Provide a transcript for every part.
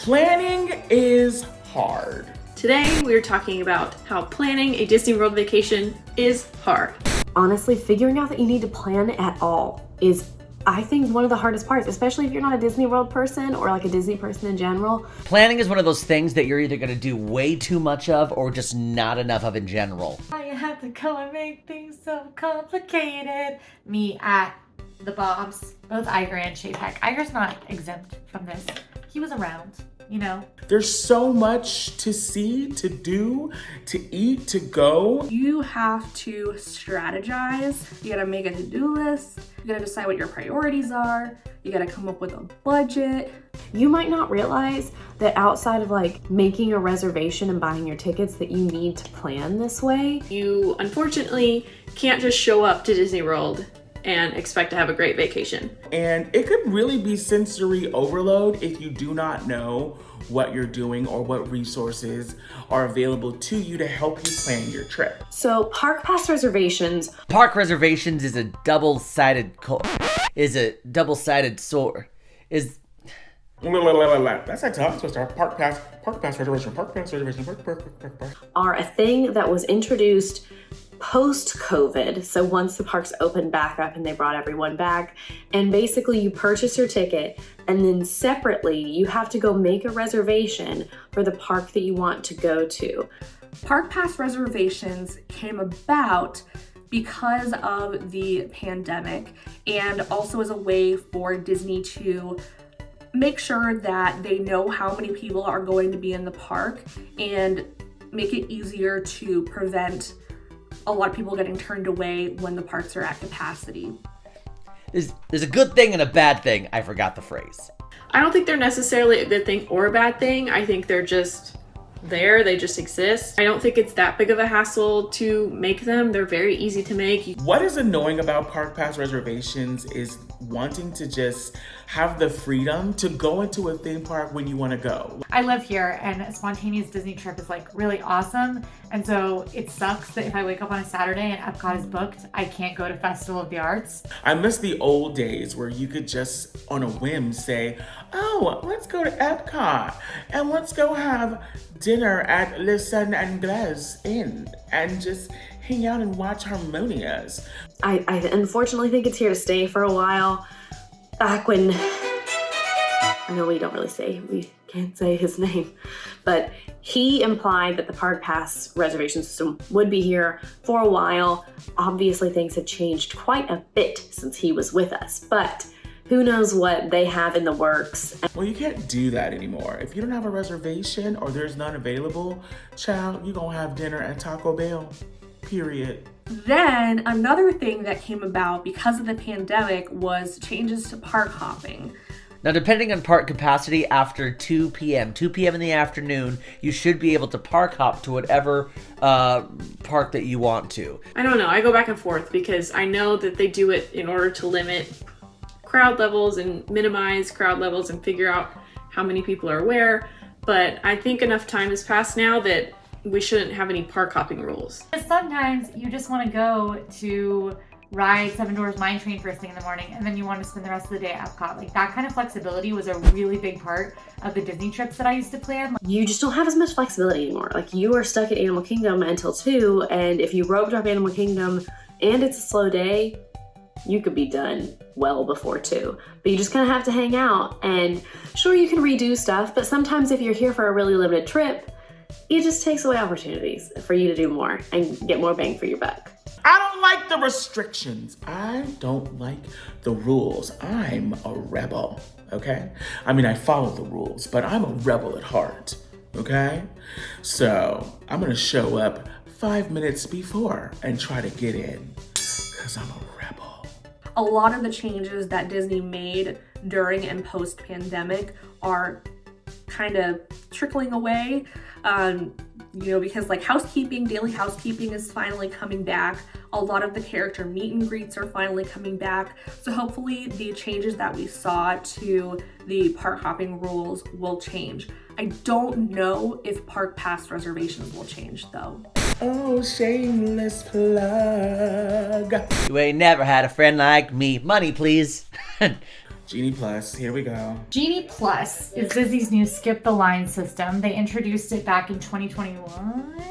Planning is hard. Today, we're talking about how planning a Disney World vacation is hard. Honestly, figuring out that you need to plan at all is, I think, one of the hardest parts, especially if you're not a Disney World person or like a Disney person in general. Planning is one of those things that you're either going to do way too much of or just not enough of in general. I have to come and make things so complicated. Me at the Bobs, both Iger and Chapek. Iger's not exempt from this. He was around, you know. There's so much to see, to do, to eat, to go. You have to strategize. You gotta make a to-do list. You gotta decide what your priorities are. You gotta come up with a budget. You might not realize that outside of like making a reservation and buying your tickets that you need to plan this way. You unfortunately can't just show up to Disney World and expect to have a great vacation. And it could really be sensory overload if you do not know what you're doing or what resources are available to you to help you plan your trip. So park pass reservations. Park reservations is a double-sided sword. That's like tongue twister. Park pass reservation. Are a thing that was introduced post-COVID. So once the parks opened back up and they brought everyone back, and basically you purchase your ticket and then separately you have to go make a reservation for the park that you want to go to. Park pass reservations came about because of the pandemic and also as a way for Disney to make sure that they know how many people are going to be in the park and make it easier to prevent a lot of people getting turned away when the parks are at capacity. There's a good thing and a bad thing. I forgot the phrase. I don't think they're necessarily a good thing or a bad thing. I think they're just there. They just exist. I don't think it's that big of a hassle to make them. They're very easy to make. What is annoying about park pass reservations is wanting to just have the freedom to go into a theme park when you want to go. I live here and a spontaneous Disney trip is like really awesome. And so it sucks that if I wake up on a Saturday and Epcot is booked, I can't go to Festival of the Arts. I miss the old days where you could just on a whim say, oh, let's go to Epcot and let's go have dinner at Le Sun Anglaise Inn and just hang out and watch Harmonias. I unfortunately think it's here to stay for a while. Back when, I know we can't say his name, but he implied that the park pass reservation system would be here for a while. Obviously things have changed quite a bit since he was with us, but who knows what they have in the works. Well, you can't do that anymore. If you don't have a reservation or there's none available, child, you're gonna have dinner at Taco Bell, period. Then another thing that came about because of the pandemic was changes to park hopping. Now, depending on park capacity, after 2 p.m. in the afternoon, you should be able to park hop to whatever park that you want to. I don't know. I go back and forth because I know that they do it in order to limit crowd levels and minimize crowd levels and figure out how many people are where. But I think enough time has passed now that we shouldn't have any park hopping rules. Sometimes you just want to go to ride Seven Dwarfs Mine Train first thing in the morning and then you want to spend the rest of the day at Epcot. Like that kind of flexibility was a really big part of the Disney trips that I used to plan. You just don't have as much flexibility anymore. Like you are stuck at Animal Kingdom until 2, and if you rope drop Animal Kingdom and it's a slow day, you could be done well before 2. But you just kind of have to hang out, and sure, you can redo stuff, but sometimes if you're here for a really limited trip, it just takes away opportunities for you to do more and get more bang for your buck. I don't like the restrictions. I don't like the rules. I'm a rebel, okay? I mean, I follow the rules, but I'm a rebel at heart, okay? So I'm gonna show up 5 minutes before and try to get in, because I'm a rebel. A lot of the changes that Disney made during and post-pandemic are kind of trickling away, because like daily housekeeping is finally coming back. A lot of the character meet and greets are finally coming back. So hopefully the changes that we saw to the park hopping rules will change. I don't know if park pass reservations will change though. Oh, shameless plug. You ain't never had a friend like me. Money, please. Genie Plus, here we go. Genie Plus is Disney's new skip the line system. They introduced it back in 2021.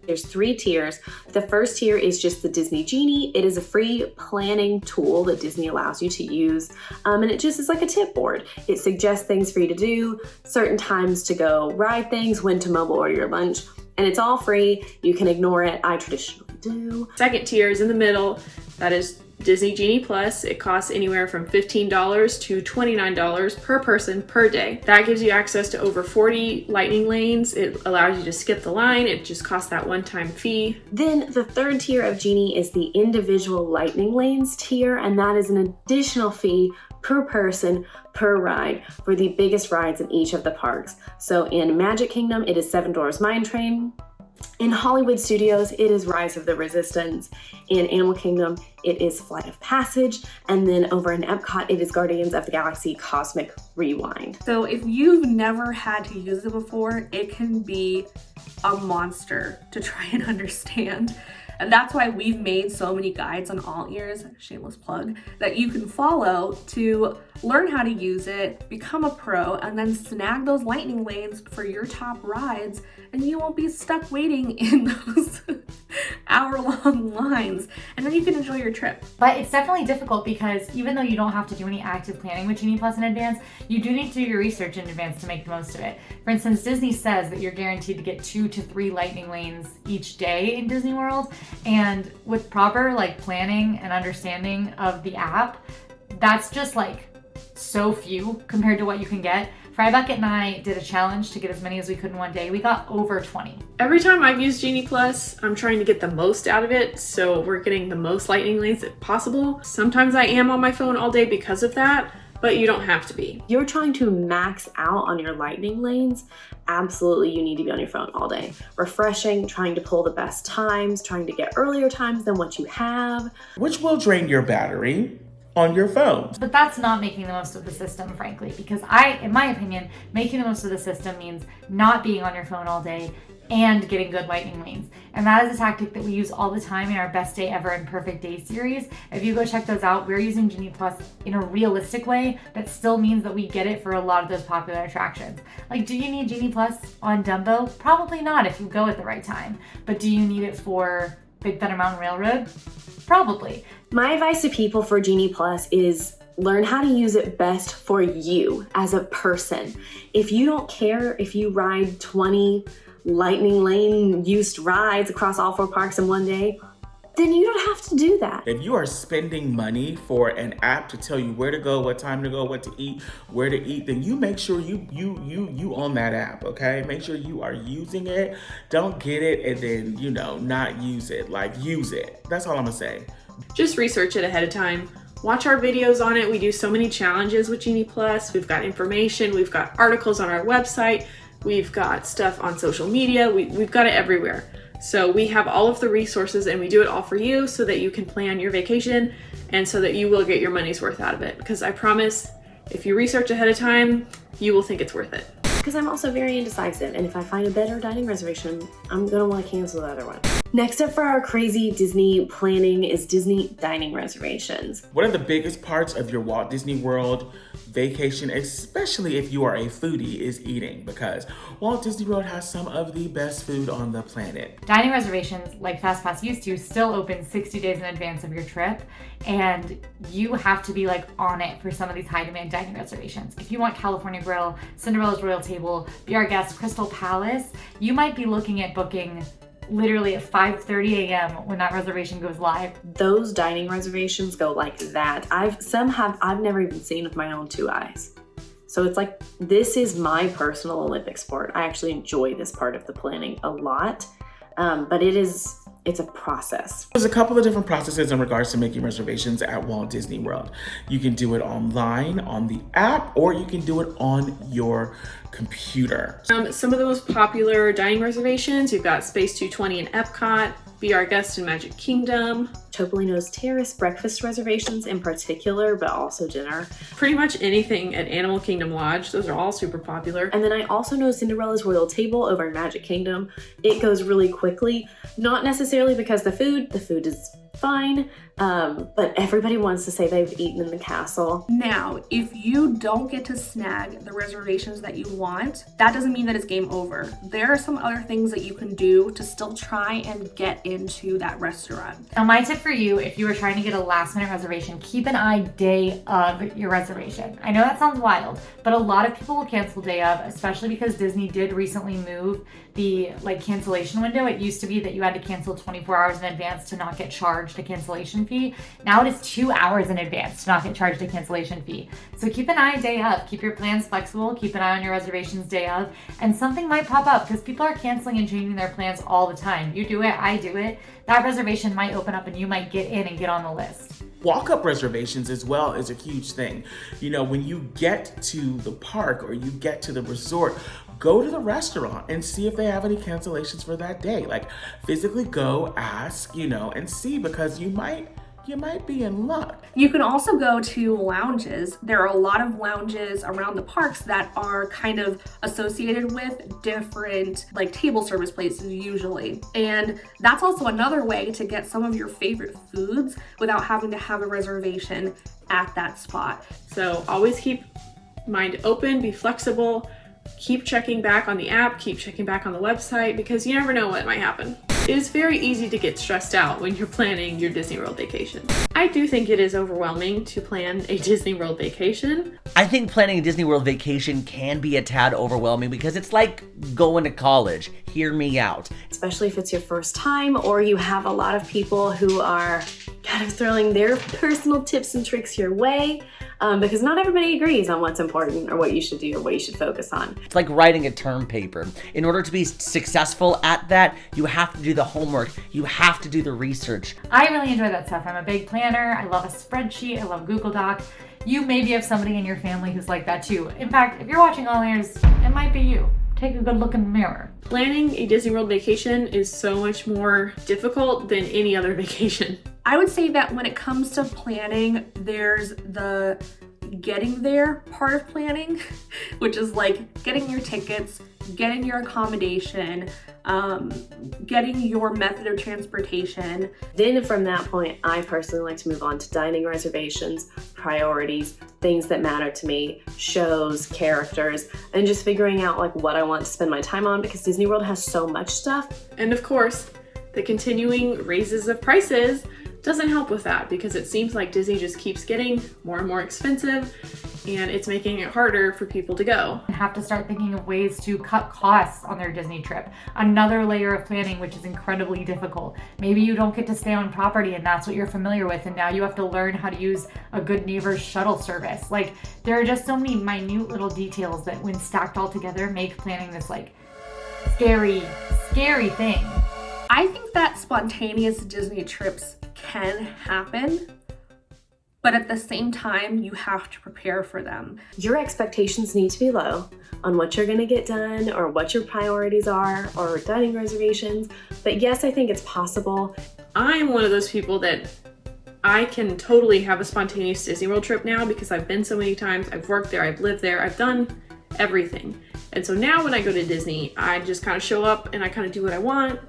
There's 3 tiers. The first tier is just the Disney Genie. It is a free planning tool that Disney allows you to use. And it just is like a tip board. It suggests things for you to do, certain times to go ride things, when to mobile order your lunch, and it's all free. You can ignore it. I traditionally do. Second tier is in the middle. That is Disney Genie Plus. It costs anywhere from $15 to $29 per person per day. That gives you access to over 40 lightning lanes. It allows you to skip the line. It just costs that one-time fee. Then the third tier of Genie is the individual lightning lanes tier, and that is an additional fee per person per ride for the biggest rides in each of the parks. So in Magic Kingdom, it is Seven Dwarfs Mine Train. In Hollywood Studios, it is Rise of the Resistance. In Animal Kingdom, it is Flight of Passage. And then over in Epcot, it is Guardians of the Galaxy Cosmic Rewind. So if you've never had to use it before, it can be a monster to try and understand. And that's why we've made so many guides on AllEars, shameless plug, that you can follow to learn how to use it, become a pro, and then snag those lightning lanes for your top rides, and you won't be stuck waiting in those hour-long lines, and then you can enjoy your trip. But it's definitely difficult because even though you don't have to do any active planning with Genie Plus in advance, you do need to do your research in advance to make the most of it. For instance, Disney says that you're guaranteed to get 2 to 3 lightning lanes each day in Disney World, and with proper planning and understanding of the app, that's just so few compared to what you can get. Frybucket and I did a challenge to get as many as we could in one day. We got over 20. Every time I've used Genie Plus, I'm trying to get the most out of it, so we're getting the most lightning lanes possible. Sometimes I am on my phone all day because of that, but you don't have to be. You're trying to max out on your lightning lanes. Absolutely, you need to be on your phone all day. Refreshing, trying to pull the best times, trying to get earlier times than what you have. Which will drain your battery on your phone. But that's not making the most of the system, frankly, because in my opinion, making the most of the system means not being on your phone all day and getting good lightning lanes. And that is a tactic that we use all the time in our Best Day Ever and Perfect Day series. If you go check those out, we're using Genie Plus in a realistic way that still means that we get it for a lot of those popular attractions. Do you need Genie Plus on Dumbo? Probably not if you go at the right time. But do you need it for Big Thunder Mountain Railroad? Probably. My advice to people for Genie Plus is learn how to use it best for you as a person. If you don't care if you ride 20 lightning lane used rides across all 4 parks in one day, then you don't have to do that. If you are spending money for an app to tell you where to go, what time to go, what to eat, where to eat, then you make sure you own that app, okay? Make sure you are using it. Don't get it and then, not use it. Use it. That's all I'm gonna say. Just research it ahead of time. Watch our videos on it. We do so many challenges with Genie Plus. We've got information. We've got articles on our website. We've got stuff on social media. We've got it everywhere. So we have all of the resources and we do it all for you so that you can plan your vacation and so that you will get your money's worth out of it. Because I promise, if you research ahead of time, you will think it's worth it. Because I'm also very indecisive, and if I find a better dining reservation, I'm gonna want to cancel the other one. Next up for our crazy Disney planning is Disney dining reservations. One of the biggest parts of your Walt Disney World vacation, especially if you are a foodie, is eating, because Walt Disney World has some of the best food on the planet. Dining reservations, like FastPass used to, still open 60 days in advance of your trip, and you have to be on it for some of these high demand dining reservations. If you want California Grill, Cinderella's Royal Table, Be Our Guest, Crystal Palace, you might be looking at booking literally at 5:30 a.m. when that reservation goes live. Those dining reservations go like that. I've never even seen with my own 2 eyes. So it's this is my personal Olympic sport. I actually enjoy this part of the planning a lot, but it's a process. There's a couple of different processes in regards to making reservations at Walt Disney World. You can do it online on the app, or you can do it on your computer. Some of the most popular dining reservations, you've got Space 220 in Epcot, Be Our Guest in Magic Kingdom, Topolino's Terrace breakfast reservations in particular, but also dinner. pretty much anything at Animal Kingdom Lodge. Those are all super popular. And then I also know Cinderella's Royal Table over in Magic Kingdom. It goes really quickly, not necessarily because the food is fine. But everybody wants to say they've eaten in the castle. Now, if you don't get to snag the reservations that you want, that doesn't mean that it's game over. There are some other things that you can do to still try and get into that restaurant. Now, my tip for you, if you are trying to get a last minute reservation, keep an eye day of your reservation. I know that sounds wild, but a lot of people will cancel day of, especially because Disney did recently move the cancellation window. It used to be that you had to cancel 24 hours in advance to not get charged a cancellation fee. Now it is 2 hours in advance to not get charged a cancellation fee. So keep an eye day of, keep your plans flexible, keep an eye on your reservations day of, and something might pop up because people are canceling and changing their plans all the time. You do it, I do it. That reservation might open up and you might get in and get on the list. Walk-up reservations as well is a huge thing. You know, when you get to the park or you get to the resort, go to the restaurant and see if they have any cancellations for that day. Like, physically go, ask, and see, because you might be in luck. You can also go to lounges. There are a lot of lounges around the parks that are kind of associated with different table service places usually. And that's also another way to get some of your favorite foods without having to have a reservation at that spot. So always keep mind open, be flexible, keep checking back on the app, keep checking back on the website, because you never know what might happen. It is very easy to get stressed out when you're planning your Disney World vacation. I do think it is overwhelming to plan a Disney World vacation. I think planning a Disney World vacation can be a tad overwhelming because it's like going to college. Hear me out. Especially if it's your first time or you have a lot of people who are kind of throwing their personal tips and tricks your way. Because not everybody agrees on what's important or what you should do or what you should focus on. It's like writing a term paper. In order to be successful at that, you have to do the homework. You have to do the research. I really enjoy that stuff. I'm a big planner. I love a spreadsheet. I love Google Doc. You maybe have somebody in your family who's like that too. In fact, if you're watching AllEars, it might be you. Take a good look in the mirror. Planning a Disney World vacation is so much more difficult than any other vacation. I would say that when it comes to planning, there's the getting there part of planning, which is getting your tickets, getting your accommodation, getting your method of transportation. Then from that point, I personally like to move on to dining reservations, priorities, things that matter to me, shows, characters, and just figuring out what I want to spend my time on, because Disney World has so much stuff. And of course, the continuing raises of prices doesn't help with that, because it seems like Disney just keeps getting more and more expensive, and it's making it harder for people to go. Have to start thinking of ways to cut costs on their Disney trip. Another layer of planning, which is incredibly difficult. Maybe you don't get to stay on property and that's what you're familiar with, and now you have to learn how to use a Good Neighbors shuttle service. There are just so many minute little details that when stacked all together make planning this scary thing. I think that spontaneous Disney trips can happen, but at the same time, you have to prepare for them. Your expectations need to be low on what you're gonna get done or what your priorities are or dining reservations. But yes, I think it's possible. I'm one of those people that I can totally have a spontaneous Disney World trip now, because I've been so many times, I've worked there, I've lived there, I've done everything. And so now when I go to Disney, I just kind of show up and I kind of do what I want,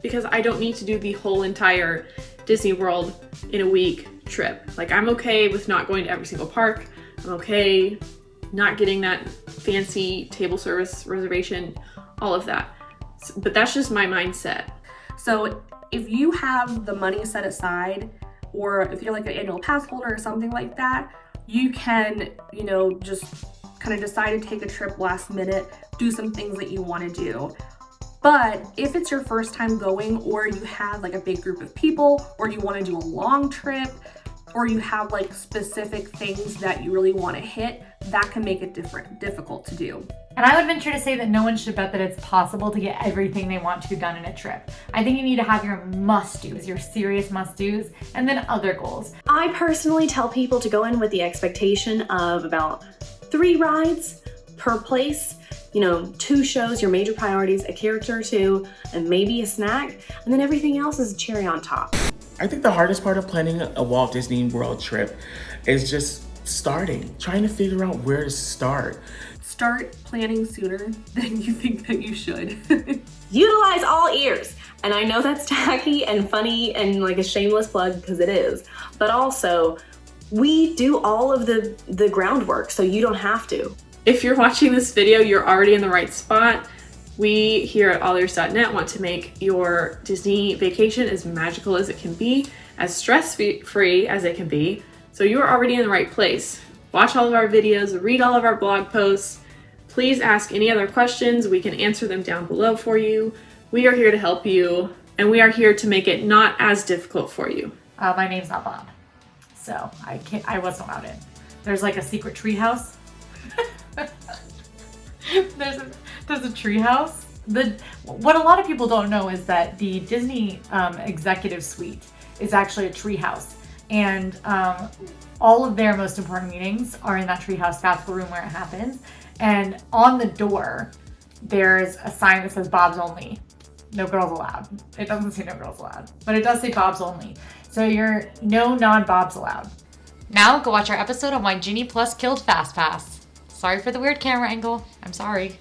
because I don't need to do the whole entire Disney World in a week trip. I'm okay with not going to every single park. I'm okay not getting that fancy table service reservation, all of that. But that's just my mindset. So if you have the money set aside, or if you're an annual pass holder or something like that, you can, just kind of decide to take a trip last minute, do some things that you want to do. But if it's your first time going, or you have a big group of people, or you want to do a long trip, or you have specific things that you really want to hit, that can make it difficult to do. And I would venture to say that no one should bet that it's possible to get everything they want to done in a trip. I think you need to have your must-dos, your serious must-dos, and then other goals. I personally tell people to go in with the expectation of about 3 rides per place. 2 shows, your major priorities, a character or 2, and maybe a snack, and then everything else is a cherry on top. I think the hardest part of planning a Walt Disney World trip is just trying to figure out where to start. Start planning sooner than you think that you should. utilize AllEars. And I know that's tacky and funny and like a shameless plug, because it is, but also we do all of the groundwork, so you don't have to. If you're watching this video, you're already in the right spot. We here at AllEars.net want to make your Disney vacation as magical as it can be, as stress-free as it can be. So you're already in the right place. Watch all of our videos, read all of our blog posts. Please ask any other questions. We can answer them down below for you. We are here to help you, and we are here to make it not as difficult for you. My name's not Bob, so I wasn't allowed in. There's like a secret tree house. There's a tree house. What a lot of people don't know is that the Disney executive suite is actually a tree house, and all of their most important meetings are in that tree house. That's the room where it happens. And on the door, there's a sign that says Bob's only. No girls allowed. It doesn't say no girls allowed, but it does say Bob's only. So you're no non-Bobs allowed. Now go watch our episode on why Genie Plus killed FastPass. Sorry for the weird camera angle. I'm sorry.